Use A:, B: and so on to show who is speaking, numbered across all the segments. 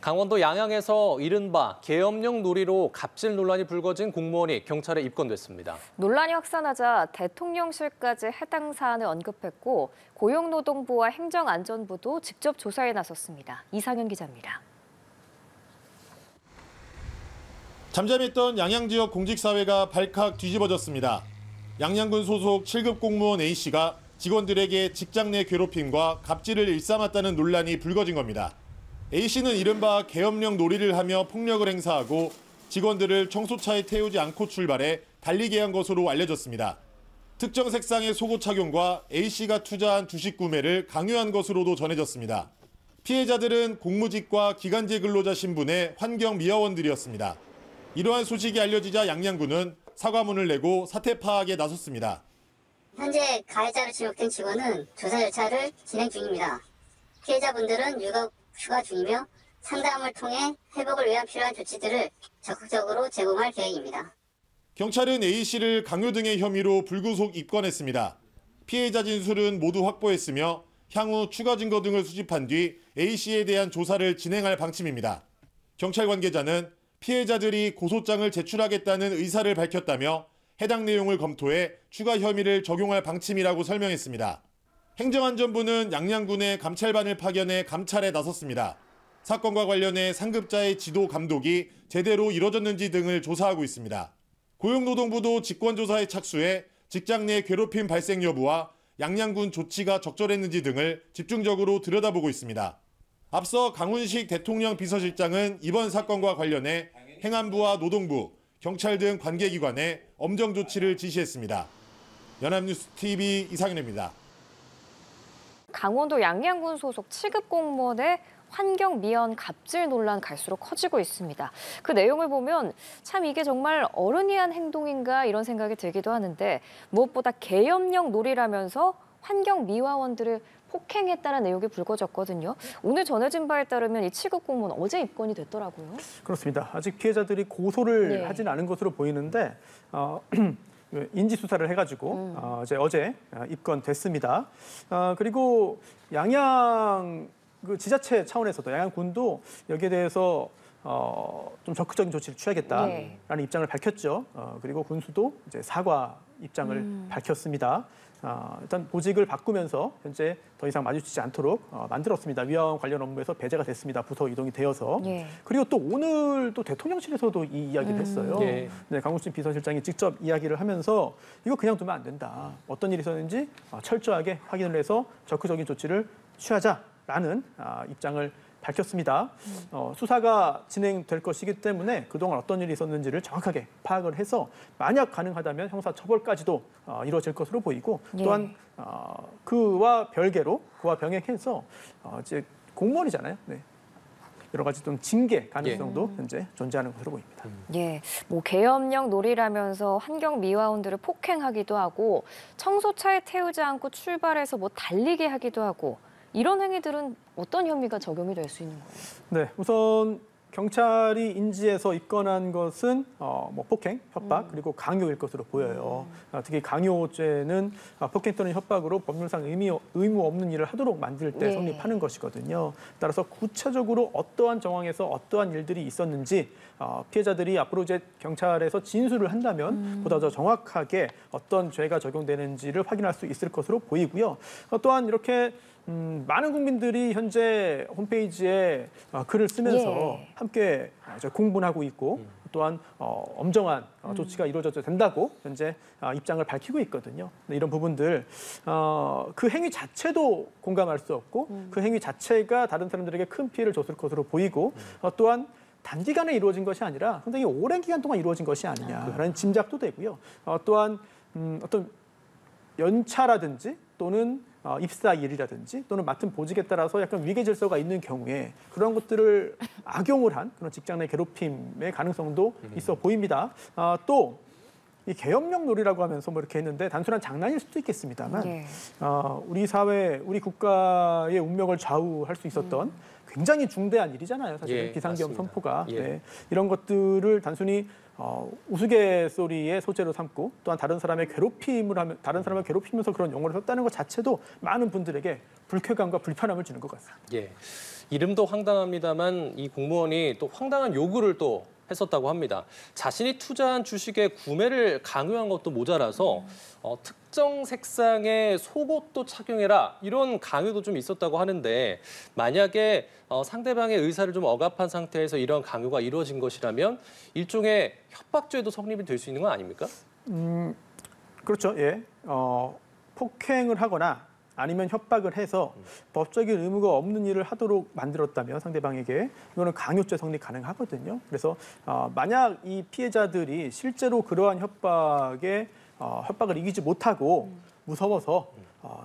A: 강원도 양양에서 이른바 계엄령 놀이로 갑질 논란이 불거진 공무원이 경찰에 입건됐습니다.
B: 논란이 확산하자 대통령실까지 해당 사안을 언급했고 고용노동부와 행정안전부도 직접 조사에 나섰습니다. 이상현 기자입니다.
C: 잠잠했던 양양 지역 공직사회가 발칵 뒤집어졌습니다. 양양군 소속 7급 공무원 A씨가 직원들에게 직장 내 괴롭힘과 갑질을 일삼았다는 논란이 불거진 겁니다. A씨는 이른바 계엄령 놀이를 하며 폭력을 행사하고 직원들을 청소차에 태우지 않고 출발해 달리게 한 것으로 알려졌습니다. 특정 색상의 속옷 착용과 A씨가 투자한 주식 구매를 강요한 것으로도 전해졌습니다. 피해자들은 공무직과 기간제 근로자 신분의 환경미화원들이었습니다. 이러한 소식이 알려지자 양양군은 사과문을 내고 사태 파악에 나섰습니다.
D: 현재 가해자로 지목된 직원은 조사 절차를 진행 중입니다. 피해자분들은 휴가 중이며 상담을 통해 회복을 위한 필요한 조치들을 적극적으로 제공할 계획입니다.
C: 경찰은 A씨를 강요 등의 혐의로 불구속 입건했습니다. 피해자 진술은 모두 확보했으며 향후 추가 증거 등을 수집한 뒤 A씨에 대한 조사를 진행할 방침입니다. 경찰 관계자는 피해자들이 고소장을 제출하겠다는 의사를 밝혔다며 해당 내용을 검토해 추가 혐의를 적용할 방침이라고 설명했습니다. 행정안전부는 양양군의 감찰반을 파견해 감찰에 나섰습니다. 사건과 관련해 상급자의 지도 감독이 제대로 이뤄졌는지 등을 조사하고 있습니다. 고용노동부도 직권조사에 착수해 직장 내 괴롭힘 발생 여부와 양양군 조치가 적절했는지 등을 집중적으로 들여다보고 있습니다. 앞서 강훈식 대통령 비서실장은 이번 사건과 관련해 행안부와 노동부, 경찰 등 관계기관에 엄정 조치를 지시했습니다. 연합뉴스TV 이상현입니다.
B: 강원도 양양군 소속 7급 공무원의 환경미화원 갑질 논란 갈수록 커지고 있습니다. 그 내용을 보면 참 이게 정말 어른이 한 행동인가 이런 생각이 들기도 하는데 무엇보다 계엄령 놀이라면서 환경미화원들을 폭행했다는 내용이 불거졌거든요. 오늘 전해진 바에 따르면 이 7급 공무원 어제 입건이 됐더라고요.
E: 그렇습니다. 아직 피해자들이 고소를 하진 않은 것으로 보이는데 인지 수사를 해가지고 어제 입건됐습니다. 그리고 양양 그 지자체 차원에서도 양양군도 여기에 대해서 좀 적극적인 조치를 취하겠다라는 입장을 밝혔죠. 그리고 군수도 이제 사과 입장을 밝혔습니다. 일단 보직을 바꾸면서 현재 더 이상 마주치지 않도록 만들었습니다. 위화원 관련 업무에서 배제가 됐습니다. 부서 이동이 되어서. 그리고 또 오늘 또 대통령실에서도 이 이야기를 했어요. 네, 강훈식 비서실장이 직접 이야기를 하면서 이거 그냥 두면 안 된다. 어떤 일이 있었는지 철저하게 확인을 해서 적극적인 조치를 취하자라는 입장을 밝혔습니다. 수사가 진행될 것이기 때문에 그동안 어떤 일이 있었는지를 정확하게 파악을 해서 만약 가능하다면 형사처벌까지도 이루어질 것으로 보이고 또한 그와 별개로 그와 병행해서 이제 공무원이잖아요. 네. 여러 가지 좀 징계 가능성도 현재 존재하는 것으로 보입니다.
B: 뭐 계엄령 놀이라면서 환경미화원들을 폭행하기도 하고 청소차에 태우지 않고 출발해서 뭐 달리게 하기도 하고 이런 행위들은 어떤 혐의가 적용이 될 수 있는 거예요? 네,
E: 우선 경찰이 인지해서 입건한 것은 뭐 폭행, 협박 그리고 강요일 것으로 보여요. 특히 강요죄는 폭행 또는 협박으로 법률상 의무 없는 일을 하도록 만들 때 성립하는 것이거든요. 따라서 구체적으로 어떠한 정황에서 어떠한 일들이 있었는지 피해자들이 앞으로 이제 경찰에서 진술을 한다면 보다 더 정확하게 어떤 죄가 적용되는지를 확인할 수 있을 것으로 보이고요. 또한 이렇게 많은 국민들이 현재 홈페이지에 글을 쓰면서 함께 공분하고 있고 또한 엄정한 조치가 이루어져야 된다고 현재 입장을 밝히고 있거든요. 이런 부분들 그 행위 자체도 공감할 수 없고 그 행위 자체가 다른 사람들에게 큰 피해를 줬을 것으로 보이고 또한 단기간에 이루어진 것이 아니라 상당히 오랜 기간 동안 이루어진 것이 아니냐라는 짐작도 되고요. 또한 어떤 연차라든지 또는 입사일이라든지 또는 맡은 보직에 따라서 약간 위계 질서가 있는 경우에 그런 것들을 악용을 한 그런 직장 내 괴롭힘의 가능성도 있어 보입니다. 또 이 계엄령 놀이라고 하면서 뭐 이렇게 했는데 단순한 장난일 수도 있겠습니다만 우리 사회, 우리 국가의 운명을 좌우할 수 있었던 굉장히 중대한 일이잖아요. 사실은
A: 예,
E: 비상계엄
A: 맞습니다.
E: 선포가.
A: 예.
E: 네. 이런 것들을 단순히 우스갯소리의 소재로 삼고 또한 다른 사람을 괴롭히면서 그런 용어를 썼다는 것 자체도 많은 분들에게 불쾌감과 불편함을 주는 것 같습니다.
A: 예. 이름도 황당합니다만 이 공무원이 또 황당한 요구를 또 했었다고 합니다. 자신이 투자한 주식의 구매를 강요한 것도 모자라서 특정 색상의 속옷도 착용해라 이런 강요도 좀 있었다고 하는데 만약에 상대방의 의사를 좀 억압한 상태에서 이런 강요가 이루어진 것이라면 일종의 협박죄도 성립이 될 수 있는 건 아닙니까?
E: 그렇죠. 예. 폭행을 하거나 아니면 협박을 해서 법적인 의무가 없는 일을 하도록 만들었다면 상대방에게 이거는 강요죄 성립 가능하거든요. 그래서 만약 이 피해자들이 실제로 그러한 협박을 이기지 못하고 무서워서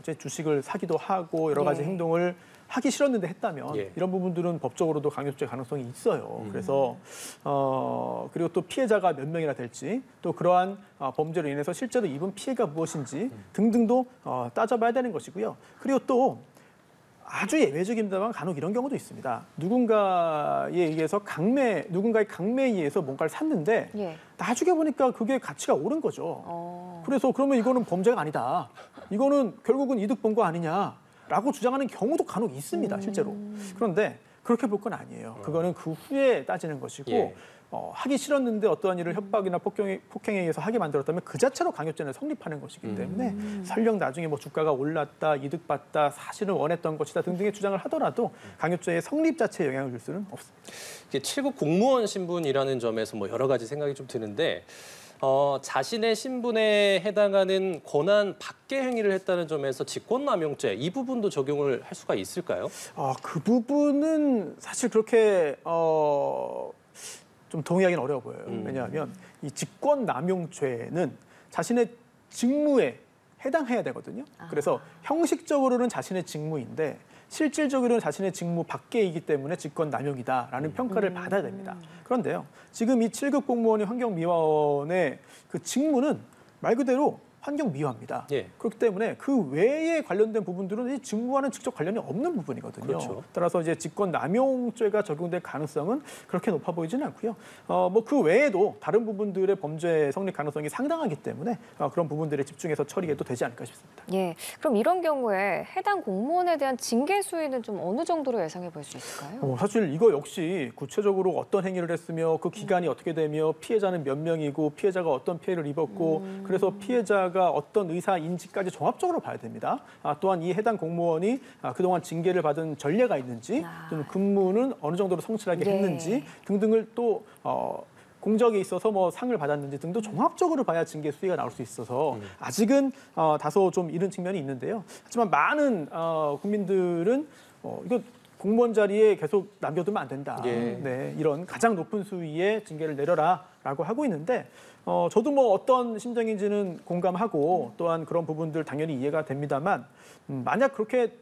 E: 이제 주식을 사기도 하고 여러 가지
B: 네.
E: 행동을 하기 싫었는데 했다면
A: 예.
E: 이런 부분들은 법적으로도 강요죄 가능성이 있어요. 그래서 그리고 또 피해자가 몇 명이나 될지 또 그러한 범죄로 인해서 실제로 입은 피해가 무엇인지 등등도 따져봐야 되는 것이고요. 그리고 또 아주 예외적입니다만 간혹 이런 경우도 있습니다. 누군가의 강매에 의해서 뭔가를 샀는데
B: 예.
E: 나중에 보니까 그게 가치가 오른 거죠. 그래서 그러면 이거는 범죄가 아니다. 이거는 결국은 이득 본 거 아니냐라고 주장하는 경우도 간혹 있습니다. 실제로. 그런데 그렇게 볼 건 아니에요. 그거는 그 후에 따지는 것이고
A: 예.
E: 하기 싫었는데 어떠한 일을 협박이나 폭행에 의해서 하게 만들었다면 그 자체로 강요죄는 성립하는 것이기 때문에 설령 나중에 뭐 주가가 올랐다, 이득 봤다, 사실은 원했던 것이다 등등의 주장을 하더라도 강요죄의 성립 자체에 영향을 줄 수는 없습니다.
A: 이게 7급 공무원 신분이라는 점에서 뭐 여러 가지 생각이 좀 드는데 자신의 신분에 해당하는 권한 밖의 행위를 했다는 점에서 직권남용죄 이 부분도 적용을 할 수가 있을까요?
E: 그 부분은 사실 그렇게 좀 동의하기는 어려워 보여요. 왜냐하면 이 직권남용죄는 자신의 직무에 해당해야 되거든요. 그래서 형식적으로는 자신의 직무인데 실질적으로는 자신의 직무 밖이기 때문에 직권남용이다라는 평가를 받아야 됩니다. 그런데요, 지금 이 7급 공무원이 환경미화원의 그 직무는 말 그대로 환경미화입니다.
A: 예.
E: 그렇기 때문에 그 외에 관련된 부분들은 이 직무와는 직접 관련이 없는 부분이거든요.
A: 그렇죠.
E: 따라서 이제 직권남용죄가 적용될 가능성은 그렇게 높아 보이지는 않고요. 뭐 그 외에도 다른 부분들의 범죄 성립 가능성이 상당하기 때문에 그런 부분들에 집중해서 처리해도 되지 않을까 싶습니다.
B: 예. 그럼 이런 경우에 해당 공무원에 대한 징계 수위는 좀 어느 정도로 예상해 볼 수 있을까요?
E: 사실 이거 역시 구체적으로 어떤 행위를 했으며 그 기간이 어떻게 되며 피해자는 몇 명이고 피해자가 어떤 피해를 입었고 그래서 피해자가 어떤 의사인지까지 종합적으로 봐야 됩니다. 또한 이 해당 공무원이 그동안 징계를 받은 전례가 있는지 또는 근무는 어느 정도로 성실하게
B: 네.
E: 했는지 등등을 또 공적에 있어서 뭐 상을 받았는지 등도 종합적으로 봐야 징계 수위가 나올 수 있어서 아직은 다소 좀 이른 측면이 있는데요. 하지만 많은 국민들은 이거 공무원 자리에 계속 남겨두면 안 된다.
A: 예.
E: 네, 이런 가장 높은 수위의 징계를 내려라라고 하고 있는데 저도 뭐 어떤 심정인지는 공감하고 또한 그런 부분들 당연히 이해가 됩니다만 만약 그렇게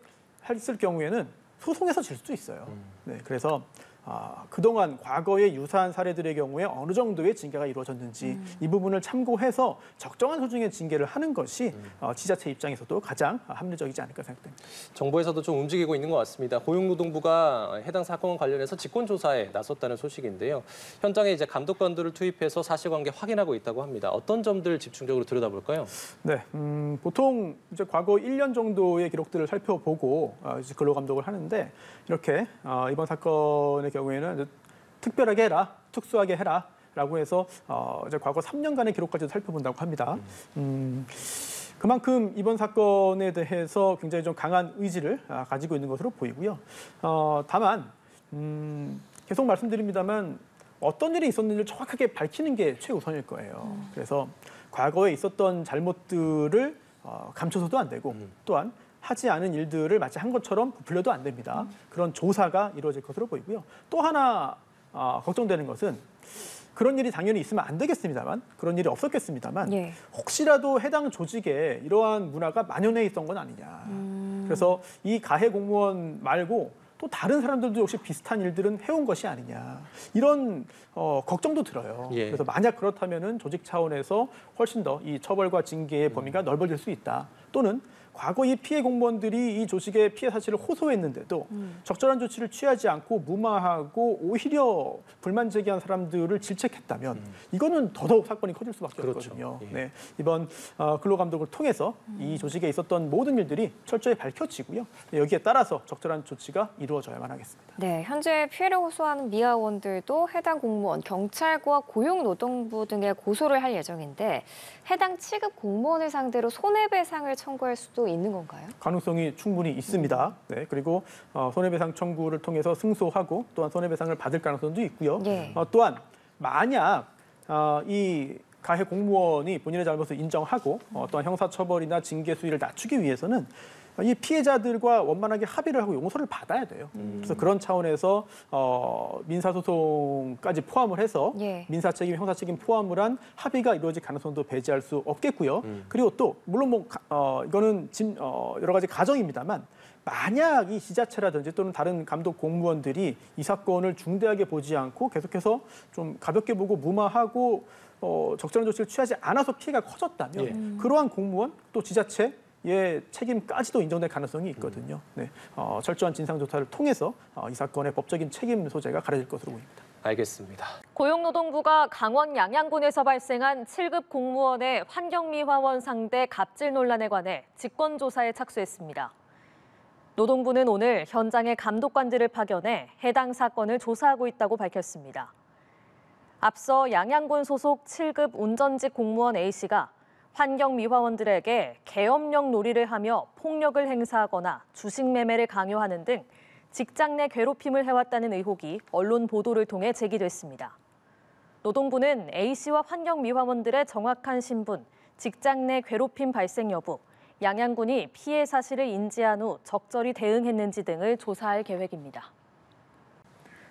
E: 했을 경우에는 소송에서 질 수도 있어요. 네, 그래서 그동안 과거의 유사한 사례들의 경우에 어느 정도의 징계가 이루어졌는지 이 부분을 참고해서 적정한 수준의 징계를 하는 것이 지자체 입장에서도 가장 합리적이지 않을까 생각됩니다.
A: 정부에서도 좀 움직이고 있는 것 같습니다. 고용노동부가 해당 사건 관련해서 직권조사에 나섰다는 소식인데요. 현장에 이제 감독관들을 투입해서 사실관계 확인하고 있다고 합니다. 어떤 점들 집중적으로 들여다볼까요?
E: 네, 보통 이제 과거 1년 정도의 기록들을 살펴보고 이제 근로감독을 하는데 이렇게 이번 사건의 경우에는 특별하게 해라, 특수하게 해라라고 해서 이제 과거 3년간의 기록까지도 살펴본다고 합니다. 그만큼 이번 사건에 대해서 굉장히 좀 강한 의지를 가지고 있는 것으로 보이고요. 다만 계속 말씀드립니다만 어떤 일이 있었는지를 정확하게 밝히는 게 최우선일 거예요. 그래서 과거에 있었던 잘못들을 감춰서도 안 되고 또한 하지 않은 일들을 마치 한 것처럼 부풀려도 안 됩니다. 그런 조사가 이루어질 것으로 보이고요. 또 하나 걱정되는 것은 그런 일이 당연히 있으면 안 되겠습니다만 그런 일이 없었겠습니다만
B: 예.
E: 혹시라도 해당 조직에 이러한 문화가 만연해 있던 건 아니냐. 그래서 이 가해 공무원 말고 또 다른 사람들도 역시 비슷한 일들은 해온 것이 아니냐. 이런 걱정도 들어요.
A: 예.
E: 그래서 만약 그렇다면은 조직 차원에서 훨씬 더 이 처벌과 징계의 범위가 넓어질 수 있다. 또는 과거 이 피해 공무원들이 이 조직의 피해 사실을 호소했는데도 적절한 조치를 취하지 않고 무마하고 오히려 불만 제기한 사람들을 질책했다면 이거는 더더욱 사건이 커질 수밖에
A: 그렇죠.
E: 없거든요.
A: 예.
E: 네, 이번 근로감독을 통해서 이 조직에 있었던 모든 일들이 철저히 밝혀지고요. 여기에 따라서 적절한 조치가 이루어져야만 하겠습니다.
B: 네, 현재 피해를 호소하는 미화원들도 해당 공무원, 경찰과 고용노동부 등에 고소를 할 예정인데 해당 취급 공무원을 상대로 손해배상을 청구할 수도 있는 건가요?
E: 가능성이 충분히 있습니다. 네, 그리고 손해배상 청구를 통해서 승소하고 또한 손해배상을 받을 가능성도 있고요.
B: 예.
E: 또한 만약 이 가해 공무원이 본인의 잘못을 인정하고 또한 형사처벌이나 징계 수위를 낮추기 위해서는 이 피해자들과 원만하게 합의를 하고 용서를 받아야 돼요. 그래서 그런 차원에서 민사소송까지 포함을 해서
B: 예.
E: 민사책임, 형사책임 포함을 한 합의가 이루어질 가능성도 배제할 수 없겠고요. 그리고 또 물론 이거는 여러 가지 가정입니다만 만약 이 지자체라든지 또는 다른 감독 공무원들이 이 사건을 중대하게 보지 않고 계속해서 좀 가볍게 보고 무마하고 적절한 조치를 취하지 않아서 피해가 커졌다면 그러한 공무원 또 지자체 의 책임까지도 인정될 가능성이 있거든요. 네, 철저한 진상조사를 통해서 이 사건의 법적인 책임 소재가 가려질 것으로 보입니다.
A: 알겠습니다.
F: 고용노동부가 강원 양양군에서 발생한 7급 공무원의 환경미화원 상대 갑질 논란에 관해 직권조사에 착수했습니다. 노동부는 오늘 현장에 감독관들을 파견해 해당 사건을 조사하고 있다고 밝혔습니다. 앞서 양양군 소속 7급 운전직 공무원 A씨가 환경미화원들에게 계엄령 놀이를 하며 폭력을 행사하거나 주식 매매를 강요하는 등 직장 내 괴롭힘을 해왔다는 의혹이 언론 보도를 통해 제기됐습니다. 노동부는 A씨와 환경미화원들의 정확한 신분, 직장 내 괴롭힘 발생 여부, 양양군이 피해 사실을 인지한 후 적절히 대응했는지 등을 조사할 계획입니다.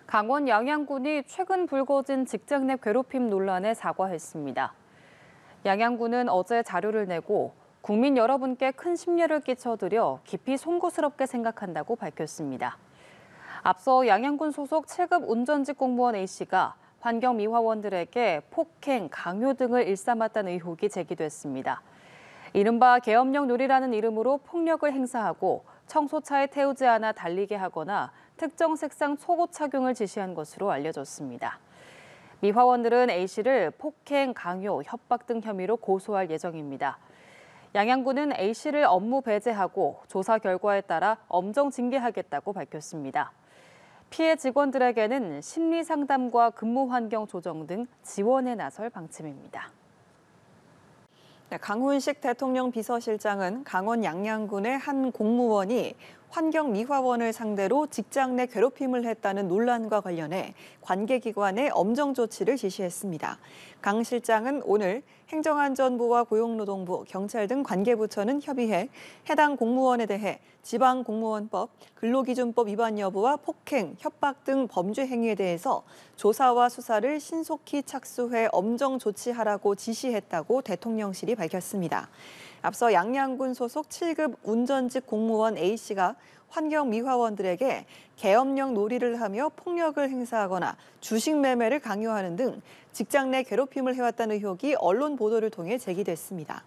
G: 강원 양양군이 최근 불거진 직장 내 괴롭힘 논란에 사과했습니다. 양양군은 어제 자료를 내고 국민 여러분께 큰 심려를 끼쳐드려 깊이 송구스럽게 생각한다고 밝혔습니다. 앞서 양양군 소속 7급 운전직 공무원 A씨가 환경미화원들에게 폭행, 강요 등을 일삼았다는 의혹이 제기됐습니다. 이른바 계엄령 놀이라는 이름으로 폭력을 행사하고 청소차에 태우지 않아 달리게 하거나 특정 색상 속옷 착용을 지시한 것으로 알려졌습니다. 미화원들은 A씨를 폭행, 강요, 협박 등 혐의로 고소할 예정입니다. 양양군은 A씨를 업무 배제하고 조사 결과에 따라 엄정 징계하겠다고 밝혔습니다. 피해 직원들에게는 심리 상담과 근무 환경 조정 등 지원에 나설 방침입니다.
H: 네, 강훈식 대통령 비서실장은 강원 양양군의 한 공무원이 환경미화원을 상대로 직장 내 괴롭힘을 했다는 논란과 관련해 관계기관에 엄정 조치를 지시했습니다. 강 실장은 오늘 행정안전부와 고용노동부, 경찰 등 관계부처는 협의해 해당 공무원에 대해 지방공무원법, 근로기준법 위반 여부와 폭행, 협박 등 범죄 행위에 대해서 조사와 수사를 신속히 착수해 엄정 조치하라고 지시했다고 대통령실이 밝혔습니다. 앞서 양양군 소속 7급 운전직 공무원 A씨가 환경미화원들에게 계엄령 놀이를 하며 폭력을 행사하거나 주식 매매를 강요하는 등 직장 내 괴롭힘을 해왔다는 의혹이 언론 보도를 통해 제기됐습니다.